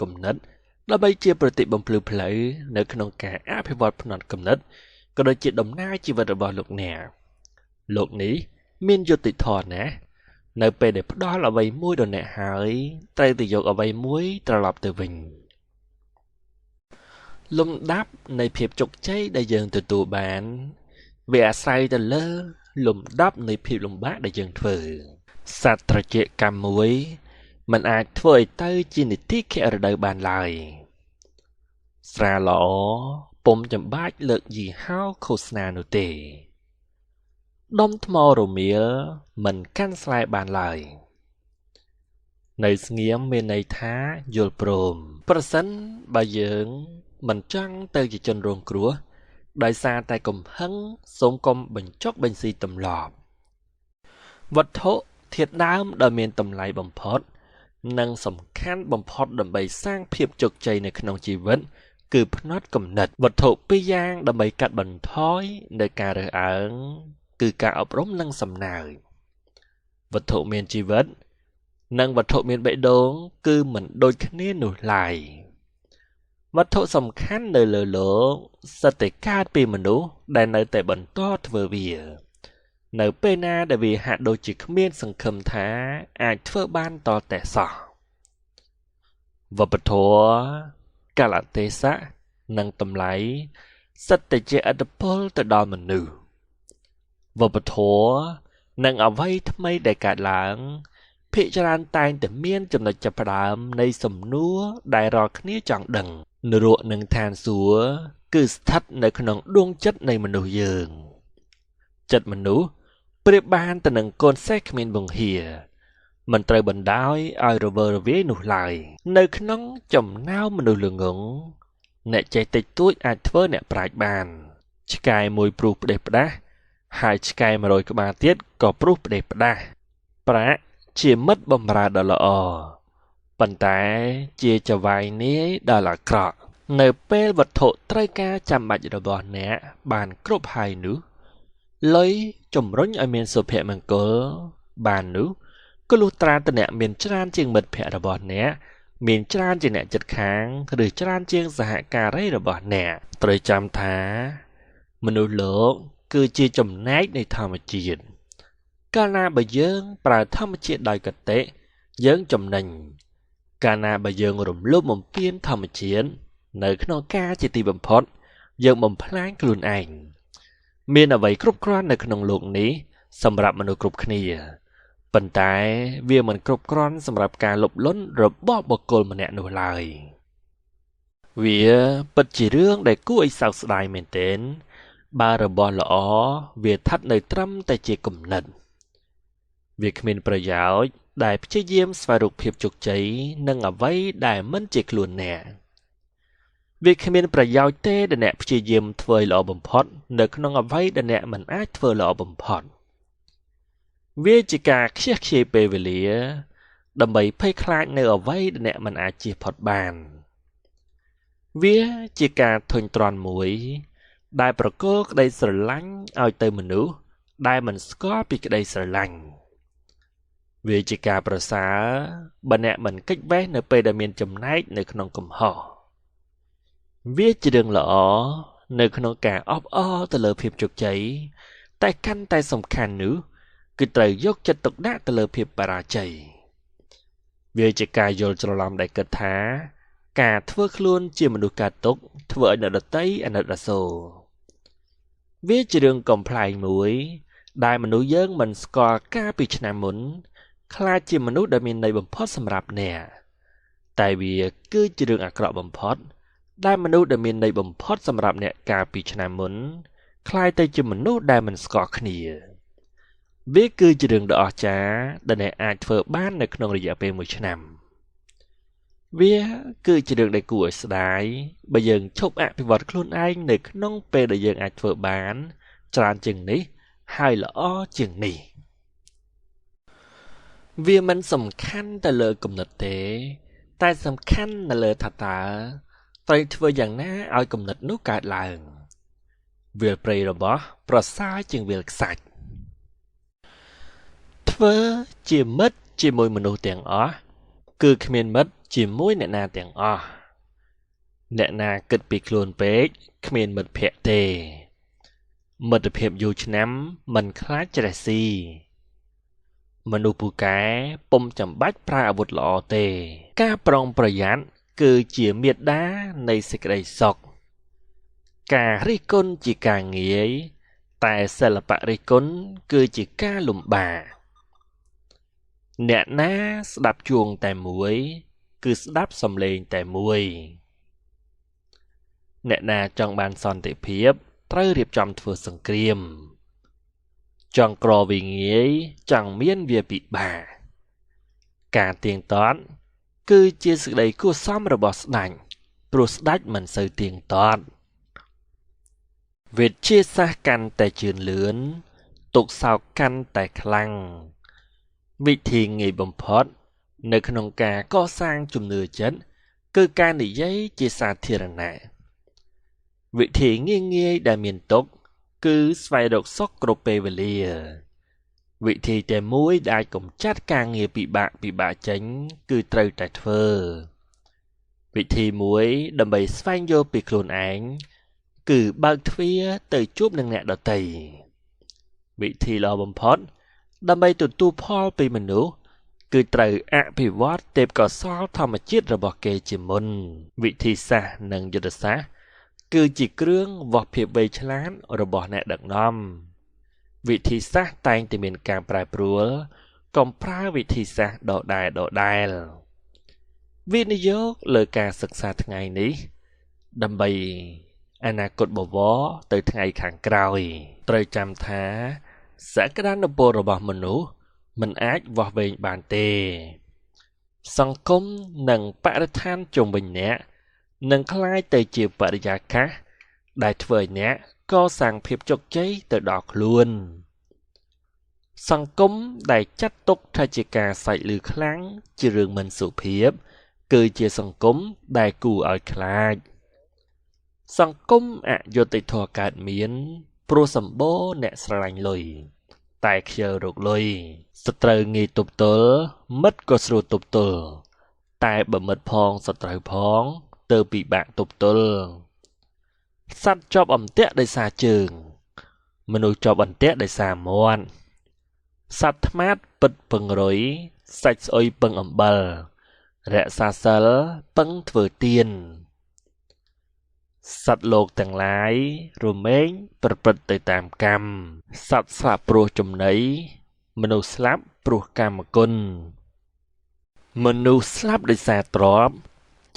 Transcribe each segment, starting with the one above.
គំនិតដើម្បីជាប្រតិបត្តិបំភ្លឺផ្លូវនៅក្នុងការអភិវឌ្ឍផ្នត់គំនិតក៏ដូចជាដំណើរជីវិតរបស់លោកអ្នកលោកនេះមានយុត្តិធម៌ណាស់នៅពេលដែលផ្ដល់អ្វីមួយដល់អ្នកហើយត្រូវទៅយកអ្វីមួយត្រឡប់ទៅវិញលំដាប់នៃភាពជោគជ័យដែលយើងទទួលបានវាអាស្រ័យទៅលើលំដាប់នៃភាពលំបាកដែលយើងធ្វើសត្វត្រជាកម្មមួយមិនអាចធ្វើឲ្យទៅជានីតិខរដូវបានឡើយស្រាល្អពុំចាំបាច់លើកយីហោឃោសនានោះទេដុំថ្មរមៀលមិនកាន់ស្លែបានឡើយនៅស្ងៀមមានន័យថាយល់ព្រមប្រសិនបើយើងមិនចង់ទៅជាជនរងគ្រោះដោយសារតែកំហឹងសូមកុំបញ្ចុកបញ្ស៊ីទម្លាប់វត្ថុធាតុដើមដែលមានតម្លៃបំផុតនិងសំខាន់បំផុតដើម្បីសាងភាពជោគជ័យនៅក្នុងជីវិតគឺផ្នត់គំនិតវត្ថុពីរយ៉ាងដើម្បីកាត់បន្ថយនៅការរើសអើងគឺការអប់រំនិងសំណើចវត្ថុមានជីវិតនិងវត្ថុមានបេះដូងគឺមិនដូចគ្នានោះឡើយវត្ថុសំខាន់នៅលើលោកសិតតែកើតពីមនុស្សដែលនៅតែបន្តធ្វើវានៅពេលណាដែលវាហាក់ដូចជាគ្មានសង្ឃឹមថាអាចធ្វើបានតតែសោះវប្បធម៌កាលៈទេសៈនិងតម្លៃសិតតែជាឥទ្ធិពលទៅដល់មនុស្សវប្បធម៌និងអ្វីថ្មីដែលកើតឡើងភាគច្រើនតែងតែមានចំណុចចាប់ផ្ដើមនៃសំណួរដែលរាល់គ្នាចង់ដឹងនរកនិងឋានសួគ៌គឺស្ថិតនៅក្នុងដួងចិត្តនៃមនុស្សយើងចិត្តមនុស្សប្រៀបបានទៅនឹងកូនសេះគ្មានបង្ហាមិនត្រូវបណ្ដោយឲ្យរវើរវាយនោះឡើយនៅក្នុងចំណោមមនុស្សល្ងង់អ្នកចេះតិចតួចអាចធ្វើអ្នកប្រាជ្ញបានឆ្កែមួយព្រុសផ្ដេសផ្ដាស់ហើយឆ្កែ100ក្បាលទៀតក៏ព្រុសផ្ដេសផ្ដាស់ប្រាក់ជាមិត្តបម្រើដ៏ល្អប៉ុន្តែជាចវាយនាយដ៏អាក្រក់នៅពេលវត្ថុត្រូវការចាំបាច់របស់អ្នកបានគ្រប់ហើយនោះលុយជំរុញឲ្យមានសុភមង្គលបាននោះក៏លុះត្រាតែអ្នកមានច្រើនជាងមិត្តភ័ក្តិរបស់អ្នកមានច្រើនជាងអ្នកជិតខាងឬច្រើនជាងសហការីរបស់អ្នកត្រូវចាំថាមនុស្សលោកគឺជាចំណែកនៃធម្មជាតិកាលណាបើយើងប្រើធម្មជាតិដោយកតេយើងចំណេញកាលណាបើយើងរំលោភបំពានធម្មជាតិនៅក្នុងការជាទីបំផុតយើងបំផ្លាញខ្លួនឯងមានអ្វីគ្រប់គ្រាន់នៅក្នុងโลกនេះសម្រាប់មនុស្សគ្រប់គ្នាប៉ុន្តែវាមិនគ្រប់គ្រាន់សម្រាប់ការលុបលុនរបស់បុគ្គលម្នាក់នោះឡើយវាពិតជារឿងដែលគួរឲ្យសោកស្ដាយមែនទែនបើរបស់ល្អវាស្ថិតនៅត្រឹមតែជាគំនិតវាគ្មានប្រយោជន៍ដែលព្យាយាមស្វែងរកភាពជោគជ័យនឹងអ្វីដែលមិនជាខ្លួនអ្នកវាគ្មានប្រយោជន៍ទេដែលអ្នកព្យាយាមធ្វើឲ្យល្អបំផុតនៅក្នុងអ្វីដែលអ្នកមិនអាចធ្វើល្អបំផុតវាជាការខ្ជះខ្ជាយពេលវេលាដើម្បីភ័យខ្លាចនៅអ្វីដែលអ្នកមិនអាចជៀសផុតបានវាជាការធុញទ្រាន់មួយដែលប្រគល់ក្តីស្រឡាញ់ឲ្យទៅមនុស្សដែលមិនស្គាល់ពីក្តីស្រឡាញ់វាជាការប្រសើរបើអ្នកមិនគេចវេះនៅពេលដែលមានចំណែកនៅក្នុងកំហុសវាជារឿងល្អនៅក្នុងការអបអរទៅលើភាពជោគជ័យតែកាន់តែសំខាន់នោះគឺត្រូវយកចិត្តទុកដាក់ទៅលើភាពបរាជ័យវាជាការយល់ច្រឡំដែលគិតថាការធ្វើខ្លួនជាមនុស្សកើតទុកធ្វើឲ្យអ្នកដទៃអាណិតអាសូរវាជារឿងកំប្លែងមួយដែលមនុស្សយើងមិនស្គាល់កាលពីឆ្នាំមុនខ្លាចជាមនុស្សដែលមានន័យបំផុតសម្រាប់អ្នកតែវាគឺជារឿងអាក្រក់បំផុតដែលមនុស្សដែលមានន័យបំផុតសម្រាប់អ្នកកាលពីឆ្នាំមុនខ្លាយទៅជាមនុស្សដែលមិនស្គាល់គ្នាវាគឺជារឿងដ៏អស្ចារ្យដែលអ្នកអាចធ្វើបាននៅក្នុងរយៈពេល1ឆ្នាំវាគឺជារឿងដែលគួរឲ្យស្ដាយបើយើងឈប់អភិវឌ្ឍខ្លួនឯងនៅក្នុងពេលដែលយើងអាចធ្វើបានច្រើនជាងនេះហើយល្អជាងនេះវាមិនសំខាន់ទៅលើគំនិតទេតែសំខាន់នៅលើថាតើត្រូវធ្វើយ៉ាងណាឲ្យគំនិតនោះកើតឡើងវាលព្រៃរបស់ប្រសើរជាងវាលខ្សាច់ធ្វើជាមិត្តជាមួយមនុស្សទាំងអស់គឺគ្មានមិត្ត ជាមួយអ្នកណាទាំងអស់អ្នកណាគិតពីខ្លួនពេកគ្មានមិត្តភក្តិទេមិត្តភាពយូរឆ្នាំមិនខ្លាចច្រេះស៊ីមនុស្សពូកែពុំចាំបាច់ប្រើអាវុធល្អទេការប្រុងប្រយ័ត្នគឺជាមាតានៃសេចក្តីសុខការរិះគន់ជាការងាយតែសិល្បៈរិះគន់គឺជាការលំបាកអ្នកណាស្ដាប់ជួងតែមួយគឺស្ដាប់សំឡេងតែមួយអ្នកណាចង់បានសន្តិភាពត្រូវរៀបចំធ្វើសង្គ្រាមចង់ក្រវាងាយចង់មានវាពិបាកការទៀងទាត់គឺជាសេចក្តីគួរសមរបស់ស្ដេចព្រោះស្ដេចមិនសូវទៀងទាត់វិទ្យាសាស្ត្រកាន់តែជឿនលឿនទុកសោកកាន់តែខ្លាំងវិធីងាយបំផុតនៅក្នុងការកសាងជំនឿចិត្តគឺការនិយាយជាសាធារណៈវិធីងាយដែលមានទុកគឺស្វែងរកសុខគ្រប់ពេលវេលាវិធីតែមួយដែលអាចកម្ចាត់ការងារពិបាកចេញគឺត្រូវតែធ្វើវិធីមួយដើម្បីស្វែងយល់ពីខ្លួនឯងគឺបើកទ្វារទៅជួបនឹងអ្នកដទៃវិធីល្អបំផុតដើម្បីទទួលផលពីមនុស្សគឺត្រូវអភិវឌ្ឍទេពកោសល្យធម្មជាតិរបស់គេជាមុនវិធីសាស្ត្រនិងយុទ្ធសាស្ត្រគឺជាគ្រឿងវាស់ភាពវៃឆ្លាតរបស់អ្នកដឹកនាំវិធីសាស្ត្រតែងតែមានការប្រែប្រួលកុំប្រើវិធីសាស្ត្រដដែលវិនិយោគលើការសិក្សាថ្ងៃនេះដើម្បីអនាគតបវរទៅថ្ងៃខាងក្រោយត្រូវចាំថាសក្តានុពលរបស់មនុស្សមិនអាចវាស់វែងបានទេសង្គមនិងបរិស្ថានជុំវិញអ្នកនឹងក្លាយទៅជាបរិយាកាសដែលធ្វើឲ្យអ្នកកសាងភាពជោគជ័យទៅដល់ខ្លួនសង្គមដែលចាត់ទុកថាជាការសាច់ឮខ្លាំងជារឿងមិនសុភាពគឺជាសង្គមដែលគួរឲ្យខ្លាចសង្គមអយុត្តិធម៌កើតមានព្រោះសម្បូរអ្នកស្រឡាញ់លុយតែខ្ជិលរកលុយសត្រូវងាយទប់ទល់មិត្តក៏ស្រួលទប់ទល់តែបើមិត្តផងសត្រូវផងទៅពិបាកទប់ទល់សត្វជាប់អន្ទាក់ដោយសារជើងមនុស្សជាប់អន្ទាក់ដោយសារមាត់សត្វថ្មាតពិតពឹងរុយសាច់ស្អុយពឹងអំបិលរក្សាសិលពឹងធ្វើទានសត្វលោកទាំងឡាយរមែងប្រព្រឹត្តទៅតាមកម្មសត្វស្លាប់ព្រោះចំណីមនុស្សស្លាប់ព្រោះកម្មគុណមនុស្សស្លាប់ដោយសារទ្រព្យ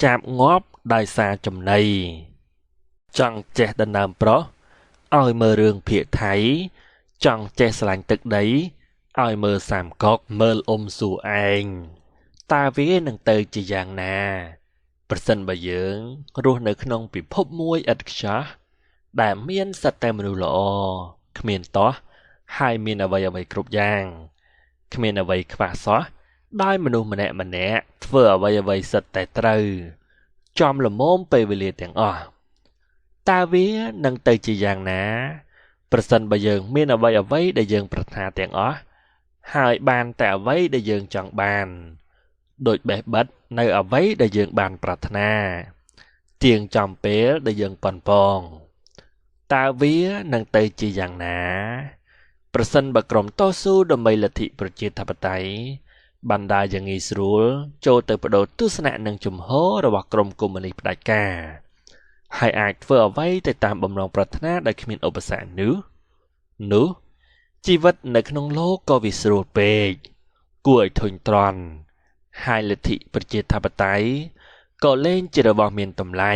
ចាប់ងាប់ដោយសារចំណីចង់ចេះដណ្ដើមប្រុសឲ្យមើលរឿងភាគថៃចង់ចេះស្រឡាញ់ទឹកដីឲ្យមើលសាមកុកមើលសួរឯងតើវានឹងទៅជាយ៉ាងណាប្រសិនបើយើងរស់នៅក្នុងពិភពមួយឥតខ្ចោះដែលមានសត្វតែមនុស្សល្អគ្មានទាស់ហើយមានអ្វីគ្រប់យ៉ាងគ្មានអ្វីខ្វះសោះដោយមនុស្សម្នាក់ធ្វើអ្វីសិតតែត្រូវចំល្មមពេលវេលាទាំងអស់តើវានឹងទៅជាយ៉ាងណាប្រសិនបើយើងមានអ្វីដែលយើងប្រាថ្នាទាំងអស់ហើយបានតែអ្វីដែលយើងចង់បានដូចបេះបិទនៅអ្វីដែលយើងបានប្រាថ្នាទៀងចំពេលដែលយើងប៉ុនប៉ងតើវានឹងទៅជាយ៉ាងណាប្រសិនបើក្រុមតស៊ូដើម្បីលទ្ធិប្រជាធិបតេយ្យបានដើរយ៉ាងងាយស្រួលចូលទៅបដូរទស្សនៈនិងជំហររបស់ក្រុមកុម្មុយនីសផ្ដាច់ការហើយអាចធ្វើអ្វីទៅតាមបំណងប្រាថ្នាដោយគ្មានឧបសគ្គនោះជីវិតនៅក្នុងលោកក៏វាស្រួលពេកគួរឲ្យធុញទ្រាន់ហើយលទ្ធិប្រជាធិបតេយ្យក៏លែងជារបស់មានតម្លៃ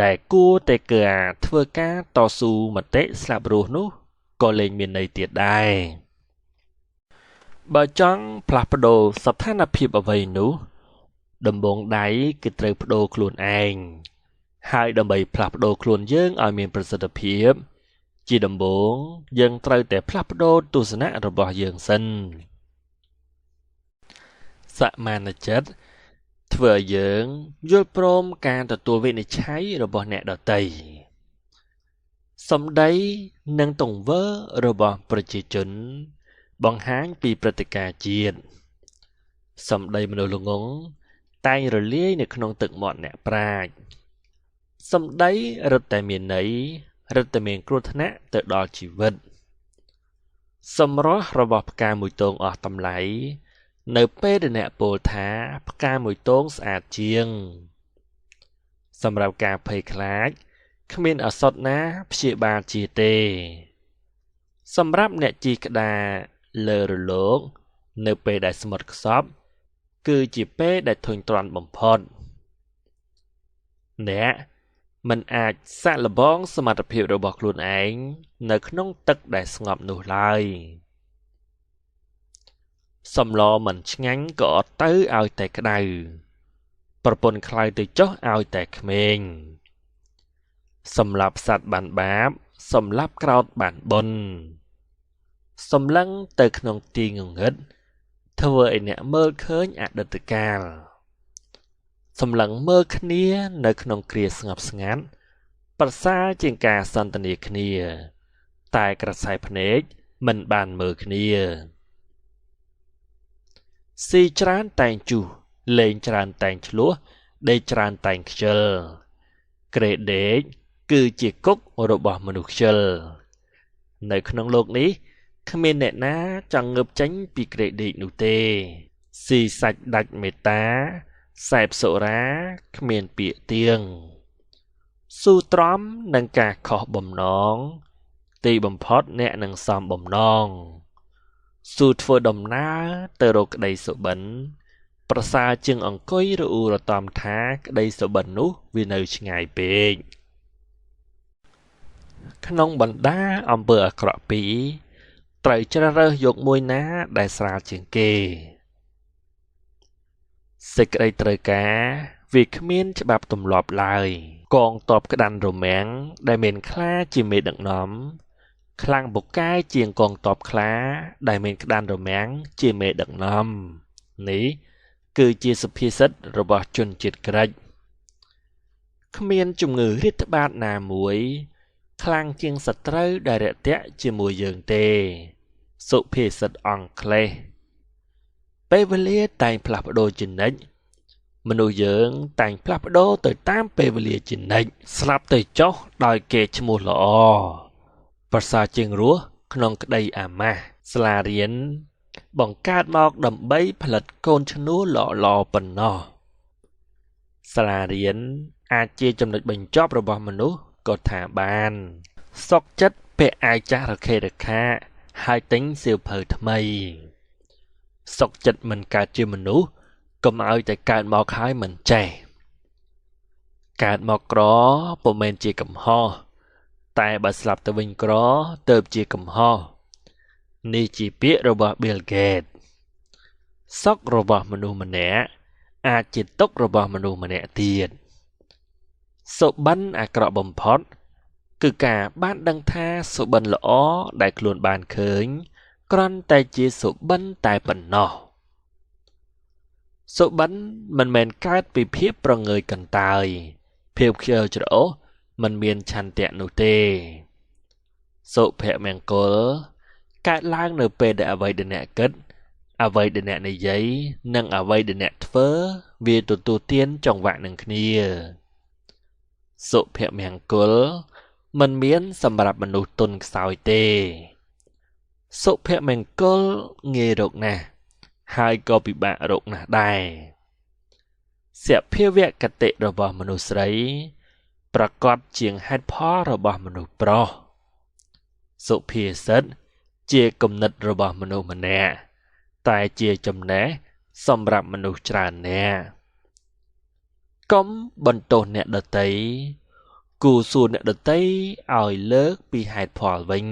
ដែលគួរតែការធ្វើការតស៊ូមតិស្លាប់រស់នោះក៏លែងមានន័យទៀតដែរបើចង់ផ្លាស់ប្ដូរស្ថានភាពអ្វីនោះដំបូងដៃគឺត្រូវប្ដូរខ្លួនឯងហើយដើម្បីផ្លាស់ប្ដូរខ្លួនយើងឲ្យមានប្រសិទ្ធភាពជាដំបូងយើងត្រូវតែផ្លាស់ប្ដូរទស្សនៈរបស់យើងសិនសមានចិត្តធ្វើឲ្យយើងយល់ព្រមការទទួលវិនិច្ឆ័យរបស់អ្នកដទៃសម្ដីនិងទង្វើរបស់ប្រជាជនបង្ហាញពីព្រឹត្តិការណ៍ជាតិសម្ដីមនុស្សល្ងង់ តែងរលាយនៅក្នុងទឹកមាត់អ្នកប្រាជ្ញសម្ដីរឹតតែមានន័យរឹតតែមានគ្រោះថ្នាក់ទៅដល់ជីវិតសម្រស់របស់ផ្កាមួយទងអស់តម្លៃនៅពេលដែលអ្នកពោលថាផ្កាមួយទងស្អាតជាងសម្រាប់ការភ័យខ្លាចគ្មានឱសថណាព្យាបាលជាទេសម្រាប់អ្នកជិះក្តារលើរលកនៅពេលដែលស្មុតខ្សប់គឺជាពេលដែលធុញទ្រាន់បំផុតអ្នកមិនអាចសាកល្បងសមត្ថភាពរបស់ខ្លួនឯងនៅក្នុងទឹកដែលស្ងប់នោះឡើយសម្លមិនឆ្ងាញ់ក៏អត់ទៅឲ្យតែក្តៅប្រពន្ធខ្លាយទៅចុះឲ្យតែក្មេងសម្លាប់សត្វបានបាបសម្លាប់ក្រោតបានបុណ្យសម្លឹងទៅក្នុងទីងងឹតធ្វើឲ្យអ្នកមើលឃើញអតីតកាលសម្លឹងមើលគ្នានៅក្នុងគ្រាស្ងប់ស្ងាត់ប្រសើរជាងការសន្ទនាគ្នាតែក្រសែភ្នែកមិនបានមើលគ្នាស៊ីច្រើនតែងជុះលេងច្រើនតែងឆ្លោះដេកច្រើនតែងខ្ជិលក្រេដេកគឺជាគុករបស់មនុស្សខ្ជិលនៅក្នុងโลกនេះគ្មានអ្នកណាចង់ងើបចេញពីក្រេដេកនោះទេស៊ីសាច់ដាច់មេត្តាសែបសុរាគ្មានពាក្យទៀងស៊ូទ្រាំនឹងការខុសបំណងទីបំផុតអ្នកនឹងសំបំណងស៊ូធ្វើដំណើរទៅរកក្តីសុបិនប្រសើរជាងអង្គុយរអ៊ូរតំថាក្តីសុបិននោះវានៅឆ្ងាយពេកក្នុងបណ្ដាអំពើអាក្រក់ពីរត្រូវជ្រើសរើសយកមួយណាដែលស្រាលជាងគេសេចក្តីត្រូវការវាគ្មានច្បាប់ទម្លាប់ឡើយកងទ័ពក្តាន់រមាំងដែលមានខ្លាជាមេដឹកនាំខ្លាំងពូកែជាងកងទ័ពខ្លាដែលមានក្តាន់រមាំងជាមេដឹកនាំនេះគឺជាសុភាសិតរបស់ជនជាតិក្រិចគ្មានជំងឺរាតត្បាតណាមួយខ្លាំងជាងសត្រូវដែលរាក់ទាក់ជាមួយយើងទេសុភាសិតអង់គ្លេសពេលវេលាតែងផ្លាស់ប្ដូរជានិច្ចមនុស្សយើងតែងផ្លាស់ប្ដូរទៅតាមពេលវេលាជានិច្ចស្លាប់ទៅចុះដោយគេឈ្មោះល្អប្រសើរជាងរស់ក្នុងក្តីអាម៉ាស់សាលារៀនបង្កើតមកដើម្បីផលិតកូនឈ្នួលល្អៗប៉ុណ្ណោះសាលារៀនអាចជាចំណុចបញ្ចប់របស់មនុស្សក៏ថាបានសុខចិត្តពាក់អាវចាស់រខេរខាហើយទិញសៀវភៅថ្មីសុខចិត្តមិនកើតជាមនុស្សកុំឲ្យតែកើតមកហើយមិនចេះកើតមកក្រពុំមែនជាកំហុសតែបើស្លាប់ទៅវិញក្រទើបជាកំហុសនេះជាពាក្យរបស់ Bill Gates សុខរបស់មនុស្សម្នាក់អាចជាទុក្ខរបស់មនុស្សម្នាក់ទៀតសុបិនអាក្រក់បំផុតគឺការបានដឹងថាសុបិនល្អដែលខ្លួនបានឃើញគ្រាន់តែជាសុបិនតែប៉ុណ្ណោះសុបិនមិនមែនកើតពីភាពប្រងើយកន្តើយភាពខ្ជិលច្រអូសមិនមានឆន្ទៈនោះទេសុភមង្គលកើតឡើងនៅពេលដែលអ្វីដែលអ្នកគិតអ្វីដែលអ្នកនិយាយនិងអ្វីដែលអ្នកធ្វើវាទទួលទានចង្វាក់នឹងគ្នាសុភមង្គលមិនមានសម្រាប់មនុស្សទុនខ្សោយទេសុភមង្គលងាយរកណាស់ហើយក៏ពិបាករកណាស់ដែរសភាវគតិរបស់មនុស្សស្រីប្រកបជាងហេតុផលរបស់មនុស្សប្រុសសុភាសិតជាគំនិតរបស់មនុស្សម្នាក់តែជាចំណេះសម្រាប់មនុស្សច្រើននាក់កុំបន្ទោសអ្នកដទៃគូសួរអ្នកដទៃឲ្យលើកពីហេតុផលវិញ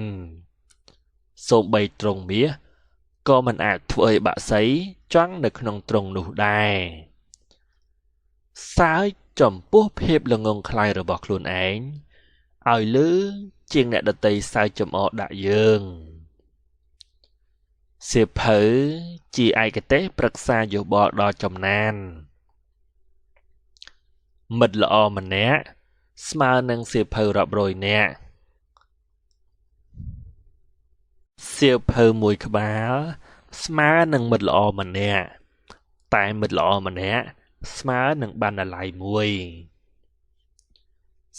សូម្បីត្រង់មាសក៏មិនអាចធ្វើឲ្យបាក់សីចង់នៅក្នុងទ្រង់នោះដែរសើចចំពោះភាពល្ងង់ខ្លៅរបស់ខ្លួនឯងឲ្យលឺជាងអ្នកដទៃសើចចំអកដាក់យើងសៀវភៅជាឯកទេសប្រឹក្សាយោបល់ដល់ចំណានមិត្តល្អម្នាក់ស្មើនឹងសៀវភៅរាប់រយនាក់សៀវភៅមួយក្បាលស្មើនឹងមិត្តល្អម្នាក់តែមិត្តល្អម្នាក់ ស្មើនឹងបណ្ណាល័យមួយ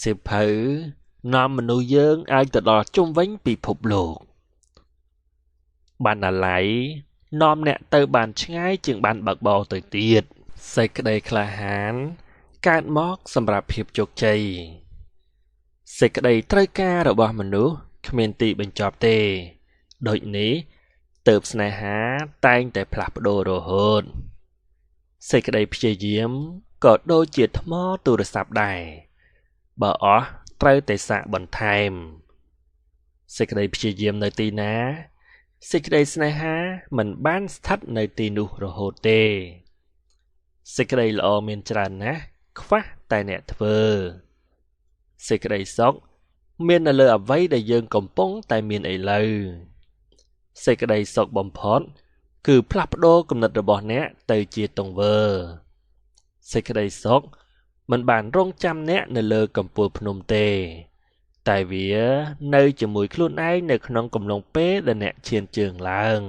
សៀវភៅនាំមនុស្សយើងឲ្យទៅដល់ជុំវិញពិភពលោកបណ្ណាល័យនាំអ្នកទៅបានឆ្ងាយជាងបានបើកបរទៅទៀតសេចក្តីក្លាហានកើតមកសម្រាប់ភាពជោគជ័យសេចក្តីត្រូវការរបស់មនុស្សគ្មានទីបញ្ចប់ទេដូចនេះទើបស្នេហាតែងតែផ្លាស់ប្ដូររហូតសេចក្តីព្យាយាមក៏ដូចជាថ្មទូរស័ព្ទដែរបើអស់ត្រូវតែសាកបន្ថែមសេចក្តីព្យាយាមនៅទីណាសេចក្តីស្នេហាមិនបានស្ថិតនៅទីនោះរហូតទេសេចក្តីល្អមានច្រើនណាស់ខ្វះតែអ្នកធ្វើសេចក្តីសុខមាននៅលើអ្វីដែលយើងកំពុងតែមានឥឡូវសេចក្តីសុខបំផុតគឺផ្លាស់ប្ដូរគំនិតរបស់អ្នកទៅជាទង្វើសេចក្តីសុខមិនបានរងចាំអ្នកនៅលើកំពូលភ្នំទេតែវានៅជាមួយខ្លួនឯងនៅក្នុងកំឡុងពេលដែលអ្នកឈានជើងឡើង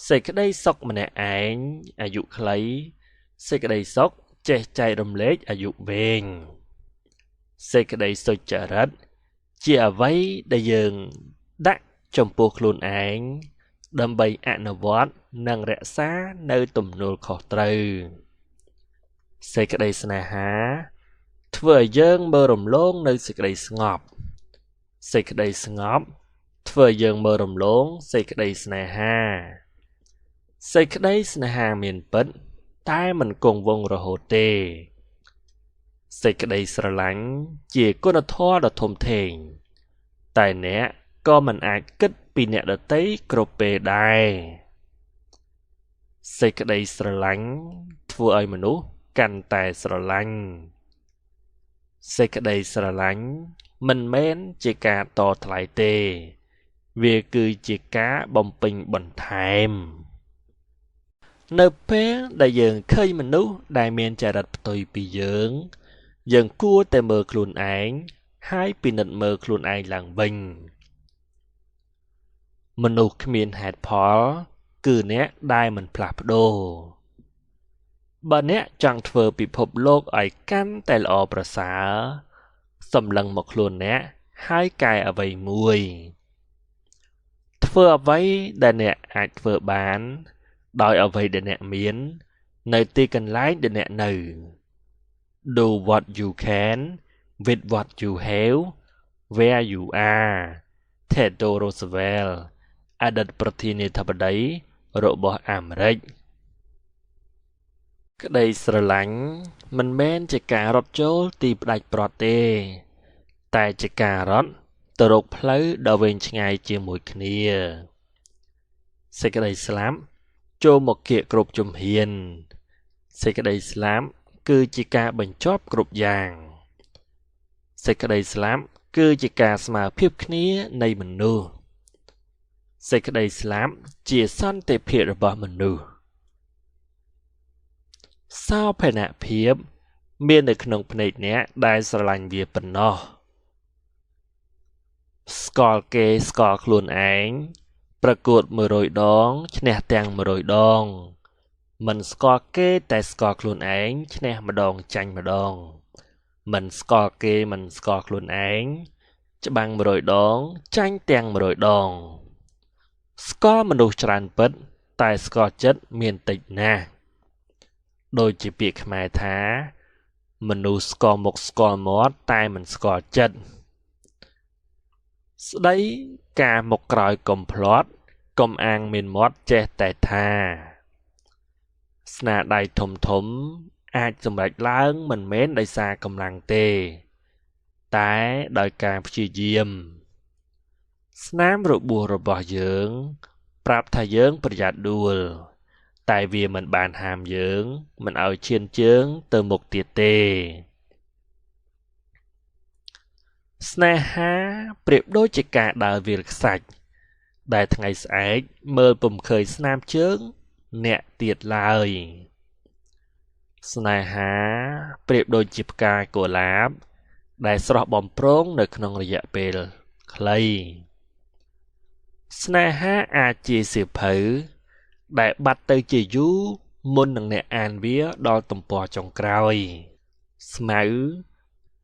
សេចក្តីសុខម្នាក់ឯងអាយុខ្លីសេចក្តីសុខចេះចែករំលែកអាយុវែងសេចក្តីសុចរិតជាអ្វីដែលយើងដាក់ចំពោះខ្លួនឯងដើម្បីអនុវត្តនិងរក្សានៅទំនួលខុសត្រូវសេចក្តីស្នេហាធ្វើឲ្យយើងមើលរំលងនៅសេចក្តីស្ងប់សេចក្តីស្ងប់ធ្វើឲ្យយើងមើលរំលងសេចក្តីស្នេហាសេចក្តីស្នេហាមានពិតតែមិនគង់វង្សរហូតទេសេចក្តីស្រឡាញ់ជាគុណធម៌ដ៏ធំធេងតែអ្នកក៏មិនអាចគិតពីអ្នកដទៃគ្រប់ពេលដែរសេចក្តីស្រឡាញ់ធ្វើឲ្យមនុស្សកាន់តែស្រឡាញ់សេចក្តីស្រឡាញ់មិនមែនជាការតថ្លៃទេវាគឺជាការបំពេញបន្ថែមនៅពេលដែលយើងឃើញមនុស្សដែលមានចរិតផ្ទុយពីយើងគួរតែមើលខ្លួនឯងហើយពិនិត្យមើលខ្លួនឯងឡើងវិញមនុស្សគ្មានហេតុផលគឺអ្នកដែលមិនផ្លាស់ប្ដូរបើអ្នកចង់ធ្វើពិភពលោកឲ្យកាន់តែល្អប្រសើរសម្លឹងមកខ្លួនអ្នកហើយកែអ្វីមួយធ្វើអ្វីដែលអ្នកអាចធ្វើបានដោយអ្វីដែលអ្នកមាននៅទីកន្លែងដែលអ្នកនៅ Do what you can with what you have where you are Theodore Roosevelt អតីតប្រធានាធិបតីរបស់អាមេរិកក្តីស្រឡាញ់មិនមែនជាការរត់ចូលទីផ្ដាច់ព្រាត់ទេតែជាការរត់ទៅរកផ្លូវដ៏វែងឆ្ងាយជាមួយគ្នាសេចក្តីស្លាប់ចូលមកគៀកគ្រប់ជំហានសេចក្តីស្លាប់គឺជាការបញ្ចប់គ្រប់យ៉ាងសេចក្តីស្លាប់គឺជាការស្មើភាពគ្នានៃមនុស្សសេចក្តីស្លាប់ជាសន្តិភាពរបស់មនុស្សសោភ័ណភាពមាននៅក្នុងភ្នែកអ្នកដែលស្រឡាញ់វាប៉ុណ្ណោះស្គាល់គេស្គាល់ខ្លួនឯងប្រកួត100ដងឈ្នះទាំង100ដងមិនស្គាល់គេតែស្គាល់ខ្លួនឯងឈ្នះម្ដងចាញ់ម្ដងមិនស្គាល់គេមិនស្គាល់ខ្លួនឯងច្បាំង100ដងចាញ់ទាំង100ដងស្គាល់មនុស្សច្រើនពិតតែស្គាល់ចិត្តមានតិចណាស់ដូចជាពាក្យខ្មែរថាមនុស្សស្គាល់មុខស្គាល់មាត់តែមិនស្គាល់ចិត្តស្ដីការមុខក្រោយកុំភ្លាត់កុំអាងមានមាត់ចេះតែថាស្នាដៃធំធំអាចសម្រេចឡើងមិនមែនដោយសារកម្លាំងទេតែដោយការព្យាយាមស្នាមរបួសរបស់យើងប្រាប់ថាយើងប្រយ័ត្នដួលតែវាមិនបានហាមយើងមិនឲ្យឈានជើងទៅមុខទៀតទេស្នេហាប្រៀបដូចជាការដើរវាលខ្សាច់ដែលថ្ងៃស្អែកមើលពុំឃើញស្នាមជើងអ្នកទៀតឡើយស្នេហាប្រៀបដូចជាផ្កាកុលាបដែលស្រស់បំព្រងនៅក្នុងរយៈពេលខ្លីស្នេហាអាចជាសៀវភៅដែលបាត់ទៅជាយូរ មុននឹងអ្នកអានវាដល់ទំព័រចុងក្រោយស្មៅ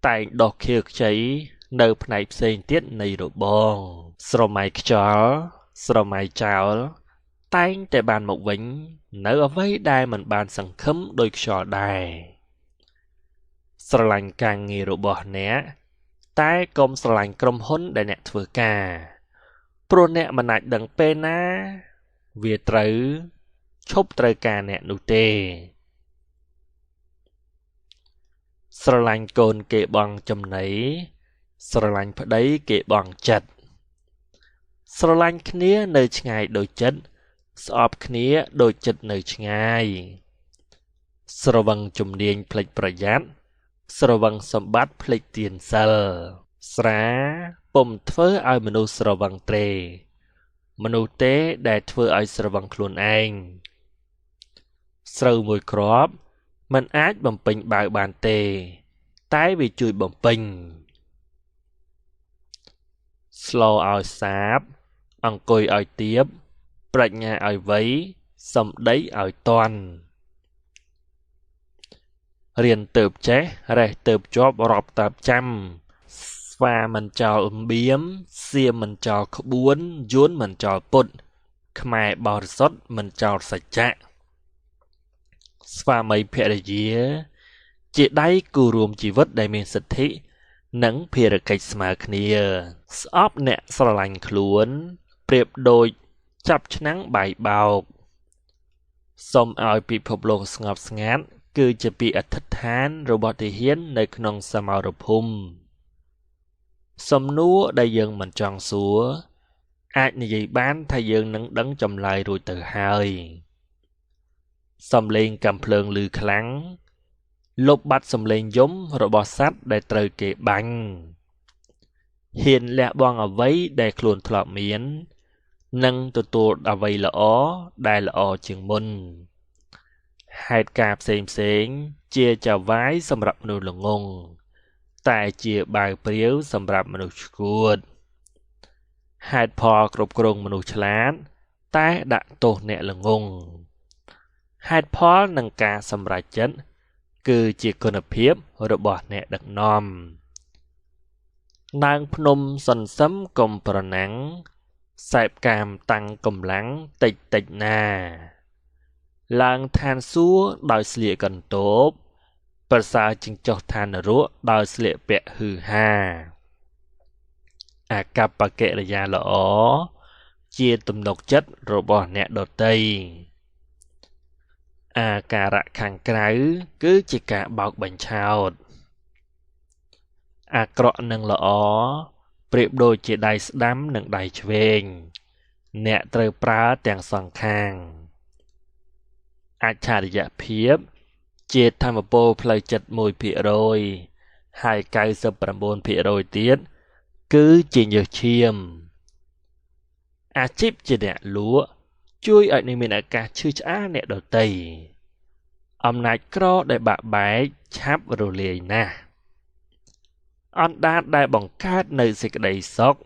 តែងដោះខៀវខ្ចីនៅផ្នែកផ្សេងទៀតនៃរបងស្រមៃខ្យល់ស្រមៃចោលតែងតែបានមកវិញនៅអ្វីដែលមិនបានសង្ឃឹមដោយខ្យល់ដែរស្រឡាញ់ការងាររបស់អ្នកតែកុំស្រឡាញ់ក្រុមហ៊ុនដែលអ្នកធ្វើការព្រោះអ្នកមិនអាចដឹងពេលណាវាត្រូវឈប់ត្រូវការអ្នកនោះទេស្រឡាញ់កូនគេបង់ចំណីស្រឡាញ់ប្តីគេបង់ចិត្តស្រឡាញ់គ្នានៅឆ្ងាយដូចចិត្តស្អប់គ្នាដូចចិត្តនៅឆ្ងាយស្រវឹងជំនាញភ្លេចប្រយ័ត្នស្រវឹងសម្បត្តិភ្លេចទានសិលស្រាពុំធ្វើឲ្យមនុស្សស្រវឹងត្រេមនុស្សទេដែលធ្វើឲ្យស្រវឹងខ្លួនឯងស្រូវមួយគ្រាប់មិនអាចបំពេញបាវបានទេតែវាជួយបំពេញស្លឲ្យសាបអង្គុយឲ្យទៀបប្រាជ្ញាឲ្យវៃសម្ដីឲ្យតន់រៀនទៅចេះរេះទៅជាប់រាប់ទៅចាំស្វាមិនចោលបៀមសៀមមិនចោលក្បួនយួនមិនចោលពុតខ្មែរបរិសុទ្ធមិនចោលសច្ចៈស្វាមីភរិយាជាដៃគូរួមជីវិតដែលមានសិទ្ធិនិងភារកិច្ចស្មើគ្នាស្អប់អ្នកស្រឡាញ់ខ្លួនប្រៀបដូចចាប់ឆ្នាំងបាយបោកសូមឲ្យពិភពលោកស្ងប់ស្ងាត់គឺជាពាក្យអធិដ្ឋានរបស់ទាហាននៅក្នុងសមរភូមិសំណួរដែលយើងមិនចង់សួរអាចនិយាយបានថាយើងនឹងដឹងចម្លើយរួចទៅហើយសំឡេងកាំភ្លើងឮខ្លាំងលុបបាត់សំឡេងយំរបស់សត្វដែលត្រូវគេបាញ់ហ៊ានលះបង់អ្វីដែលខ្លួនធ្លាប់មាននិងទទួលអ្វីល្អដែលល្អជាងមុនហេតុការផ្សេងជាចៅវាយសម្រាប់មនុស្សល្ងងតែជាបាវព្រាវសម្រាប់មនុស្សឆ្កួតហេតុផលគ្រប់គ្រងមនុស្សឆ្លាតតែដាក់ទោសអ្នកល្ងងហេតុផលនឹងការសម្រេចចិត្តគឺជាគុណភាពរបស់អ្នកដឹកនាំឡើងភ្នំសន្សឹមកុំប្រណាំងសែបកាមតាំងកម្លាំងតិចណាឡើងឋានសួគ៌ដោយស្លៀកកន្ទប់ប្រសើរជាងចុះឋាននរកដោយស្លៀកពាក់ហឺហាអាកប្បកិរិយាល្អជាទំនុកចិត្តរបស់អ្នកដទៃអាការៈខាងក្រៅគឺជាការបោកបញ្ឆោតអាក្រក់និងល្អប្រៀបដូចជាដៃស្ដាំនិងដៃឆ្វេងអ្នកត្រូវប្រើទាំងសងខាងអច្ឆរិយភាពជាធម្មពលផ្លូវចិត្ត 1% ហើយ 99% ទៀតគឺជាញើសឈាមអាជីពជាអ្នកលក់ជួយឲ្យអ្នកមានឱកាសឈឺឆ្អាលអ្នកដទៃអំណាចក្រដែលបាក់បែកឆាប់រលាយណាស់អណ្ដាតដែលបង្កើតនៅសេចក្តីសុខ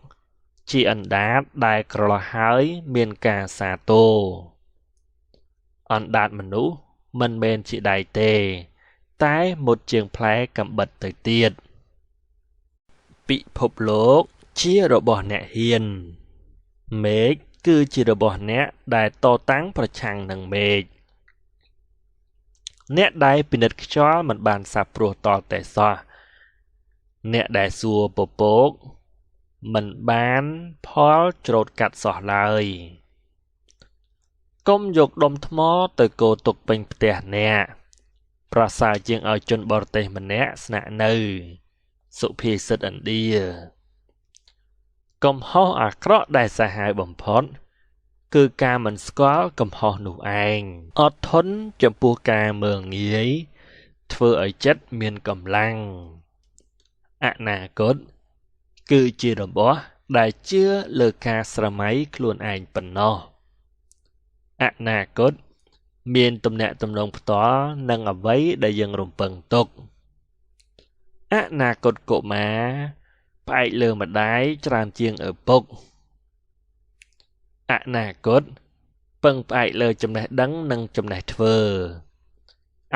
ជាអណ្ដាតដែលក្រឡោះហើយមានការសាទរអណ្ដាតមនុស្សមិនមែនជាដៃទេតែមុតជាងផ្លែកំបិតទៅទៀតពិភពលោកជារបស់អ្នកហ៊ានមេឃគឺជារបស់អ្នកដែលតតាំងប្រឆាំងនឹងមេឃអ្នកដែលពិនិត្យខ្យល់មិនបានសាបព្រោះតតែសោះអ្នកដែលសួរពពកមិនបានផលច្រូតកាត់សោះឡើយកុំយកដុំថ្មទៅកោទុកពេញផ្ទះអ្នកប្រសើរជាងឲ្យជនបរទេសម្នាក់ស្នាក់នៅសុភាសិតឥណ្ឌាកំហុសអាក្រក់ដែលសាហាវបំផុតគឺការមិនស្គាល់កំហុសនោះឯងអត់ធន់ចំពោះការមើលងាយធ្វើឲ្យចិត្តមានកម្លាំងអនាគតគឺជារបស់ដែលជឿលើការស្រមៃខ្លួនឯងប៉ុណ្ណោះអនាគតមានទំនាក់ទំនងផ្ទាល់នឹងអ្វីដែលយើងរំពឹងទុកអនាគតកុមារផ្អែកលើម្ដាយច្រើនជាងឪពុកអនាគត ពឹងផ្អែកលើចំណេះដឹងនិងចំណេះធ្វើ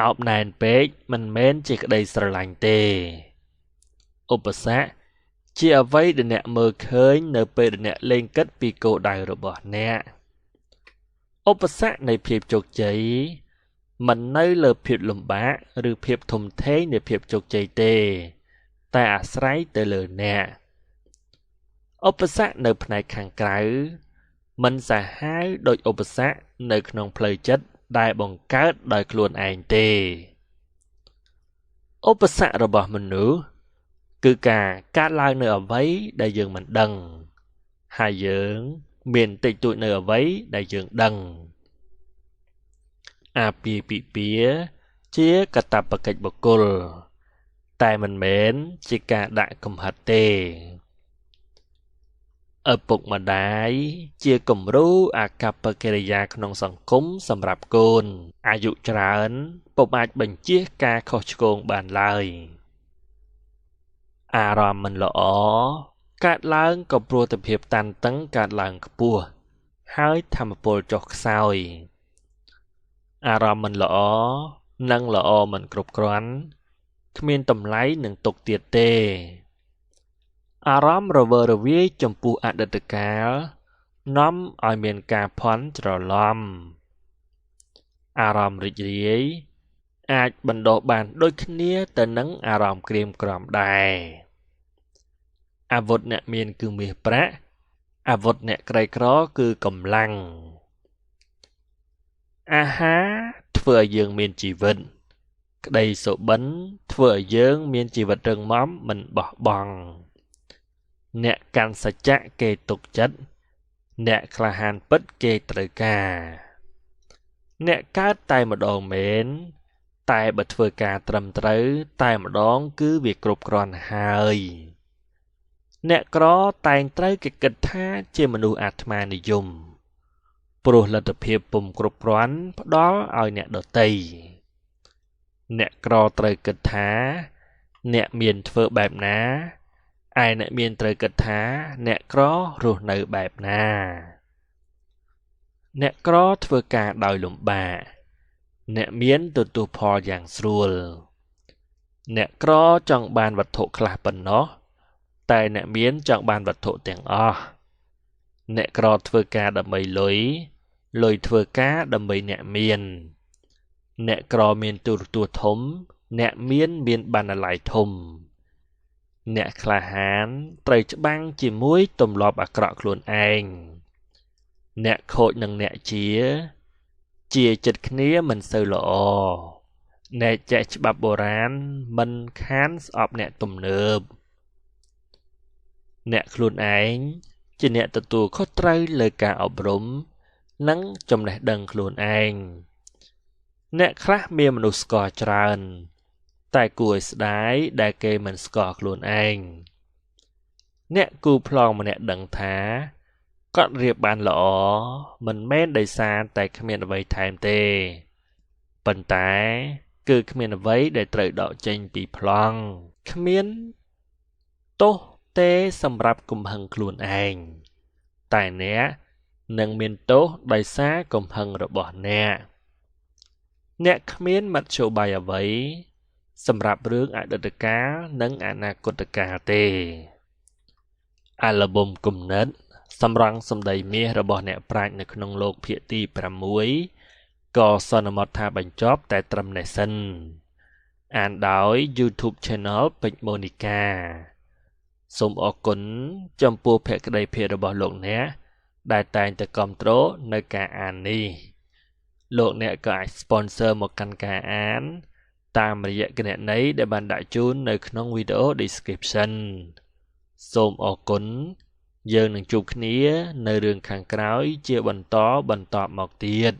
អោបណែនពេកមិនមែនជាក្តីស្រឡាញ់ទេឧបសគ្គជាអ្វីដែលអ្នកមើលឃើញនៅពេលដែលអ្នកលេងគិតពីគោលដៅរបស់អ្នកឧបសគ្គនៃភាពជោគជ័យមិននៅលើភាពលំបាកឬភាពធំធេងនៃភាពជោគជ័យទេតែអាស្រ័យទៅលើអ្នកឧបសគ្គនៅផ្នែកខាងក្រៅមិនសាហាវដូចឧបសគ្គនៅក្នុងផ្លូវចិត្តដែលបង្កើតដោយខ្លួនឯងទេឧបសគ្គរបស់មនុស្សគឺការកើតឡើងនៅអ្វីដែលយើងមិនដឹងហើយយើងមានតិចតួចនៅអ្វីដែលយើងដឹងអាពាហ៍ពិពាហ៍ជាកាតព្វកិច្ចបុគ្គលតែមិនមែនជាការដាក់កំហិតទេឪពុកម្ដាយជាគំរូអាកប្បកិរិយាក្នុងសង្គមសម្រាប់កូនអាយុច្រើនពុំអាចបញ្ជៀសការខុសឆ្គងបានឡើយអារម្មណ៍មិនល្អកើតឡើងក៏ព្រោះតែភាពតានតឹងកើតឡើងខ្ពស់ហើយថាមពលចុះខ្សោយអារម្មណ៍មិនល្អនិងល្អមិនគ្រប់គ្រាន់គ្មានតម្លៃនឹងទុកទៀតទេអារម្មណ៍រវើរវាយចំពោះអតីតកាលនាំឲ្យមានការភ័ន្តច្រឡំអារម្មណ៍រីករាយអាចបណ្ដោះបានដូចគ្នាទៅនឹងអារម្មណ៍ក្រៀមក្រំដែរអាវុធអ្នកមានគឺមាសប្រាក់អាវុធអ្នកក្រីក្រគឺកម្លាំងអាហារធ្វើឲ្យយើងមានជីវិតក្តីសុបិនធ្វើឲ្យយើងមានជីវិតរឹងមាំមិនបោះបង់អ្នកកាន់សច្ចៈគេទុកចិត្តអ្នកក្លាហានពិតគេត្រូវការអ្នកកើតតែម្ដងមែនតែបើធ្វើការត្រឹមត្រូវតែម្ដងគឺវាគ្រប់គ្រាន់ហើយអ្នកក្រតែងត្រូវគេគិតថាជាមនុស្សអាត្មានិយមព្រោះលទ្ធភាពពុំគ្រប់គ្រាន់ផ្ដល់ឲ្យអ្នកដទៃអ្នកក្រត្រូវគិតថាអ្នកមានធ្វើបែបណាឯអ្នកមានត្រូវគិតថាអ្នកក្ររស់នៅបែបណាអ្នកក្រធ្វើការដោយលំបាកអ្នកមានទទួលផលយ៉ាងស្រួលអ្នកក្រចង់បានវត្ថុខ្លះប៉ុណ្ណោះតែអ្នកមានចង់បានវត្ថុទាំងអស់អ្នកក្រធ្វើការដើម្បីលុយលុយធ្វើការដើម្បីអ្នកមានអ្នកក្រមានទូរទស្សន៍ធំអ្នកមានបណ្ណាល័យធំអ្នកក្លាហានត្រូវច្បាំងជាមួយទម្លាប់អាក្រក់ខ្លួនឯងអ្នកខូចនឹងអ្នកជាចិត្តគ្នាមិនសូវល្អអ្នកចេះច្បាប់បុរាណមិនខានស្អប់អ្នកទំនើបអ្នកខ្លួនឯងជាអ្នកទទួលខុសត្រូវលើការអប់រំនិងចំណេះដឹងខ្លួនឯងអ្នកខ្លះមានមនុស្សស្គាល់ច្រើនតែគួរឲ្យស្ដាយដែលគេមិនស្គាល់ខ្លួនឯងអ្នកគូប្លង់ម្នាក់ដឹងថាគាត់រៀបបានល្អមិនមែនដោយសារតែគ្មានអ្វីថែមទេប៉ុន្តែគឺគ្មានអ្វីដែលត្រូវដកចេញពីប្លង់គ្មានទោសទេសម្រាប់កំហឹងខ្លួនឯងតែអ្នកនឹងមានទោសដោយសារកំហឹងរបស់អ្នកគ្មានមធ្យោបាយអ្វីសម្រាប់រឿងអតីតកាលនិងអនាគតកាលទេអាល់ប៊ុមគំនិតសម្រង់សម្ដីមាសរបស់អ្នកប្រាជ្ញនៅក្នុងលោកភាគទី6ក៏សន្មតថាបញ្ចប់តែត្រឹមនេះសិនអានដោយ YouTube Channel ពេជ្រម៉ូនីកាសូមអរគុណចំពោះភក្ដីភាពរបស់លោកអ្នកដែលតែងតែគាំទ្រនៅការអាននេះលោកអ្នកក៏អាច sponsor មកកាន់ការអានតាមរយៈគណនីដែលបានដាក់ជូននៅក្នុងវីដេអូ description សូមអរគុណយើងនឹងជួបគ្នានៅរឿងខាងក្រោយជាបន្តមកទៀត